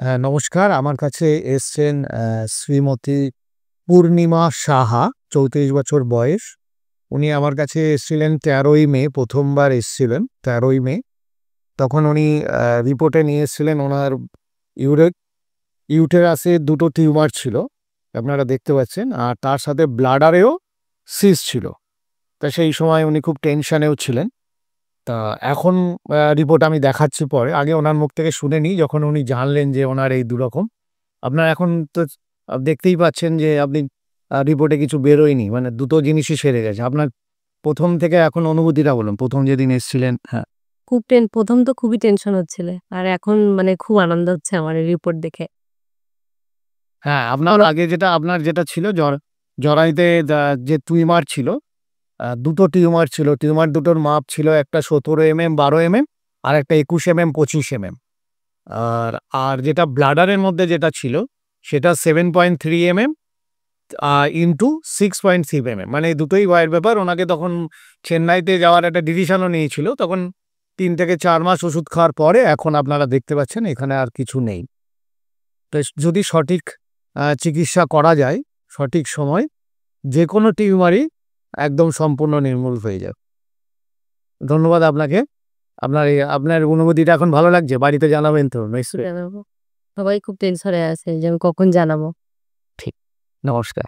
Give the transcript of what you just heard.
হ্যাঁ, নমস্কার। আমার কাছে এসছেন শ্রীমতী পূর্ণিমা সাহা, ৩৪ বছর বয়স। উনি আমার কাছে এসছিলেন ১৩ই মে, ১ম বার এসছিলেন ১৩ই মে। তখন উনি রিপোর্টে নিয়ে এসছিলেন ওনার ইউরে ইউটেরাসে ২ টো টিউমার ছিল, আপনারা দেখতে পাচ্ছেন। আর তার সাথে ব্লাডারেও সিস্ট ছিল। তা সেই সময় উনি খুব টেনশনেও ছিলেন। তা এখন রিপোর্ট আমি দেখাচ্ছি পরে। আগে ওনার মুখ থেকে শুনে নিই যখন উনি জানলেন যে ওনার এই দুরকম। আপনার এখন তো দেখতেই পাচ্ছেন যে আপনি রিপোর্টে কিছু বেরোয়নি। মানে দুটো জিনিসই সেরে গেছে। আপনার ১ম থেকে এখন অনুভূতিটা বলুন। ১ম যেদিন এসছিলেন। হ্যাঁ। খুব ১ম তো খুবই টেনশন হচ্ছিল। আর এখন মানে খুব আনন্দ হচ্ছে আমার এই রিপোর্ট দেখে। হ্যাঁ, আপনার আগে আপনার যেটা ছিল জরায়ুতে যে টিউমার ছিল, ২ টো টিউমার ছিল। টিউমার দুটোর মাপ ছিল একটা ১৭ এমএম, ১২ এমএম আর একটা ২১ এমএম, ২৫ এমএম। আর আর যেটা ব্লাডারের মধ্যে যেটা ছিল সেটা 7.3 এমএম ইনটু 6.3 এমএম। মানে এই দুটোই ভয়ের ব্যাপার। ওনাকে তখন চেন্নাইতে যাওয়ার একটা ডিসিশনও নিয়েছিল। তখন ৩ থেকে ৪ মাস ওষুধ খাওয়ার পরে এখন আপনারা দেখতে পাচ্ছেন এখানে আর কিছু নেই। তো যদি সঠিক চিকিৎসা করা যায় সঠিক সময়, যেকোনো টিউমারই একদম সম্পূর্ণ নির্মূল হয়ে যাবে। ধন্যবাদ আপনাকে। আপনার অনুভূতিটা এখন ভালো লাগছে? বাড়িতে জানাবেন তো নিশ্চয়ই? জানাবো। সবাই খুব টেনশনে আছে যে আমি কখন জানাবো। ঠিক। নমস্কার।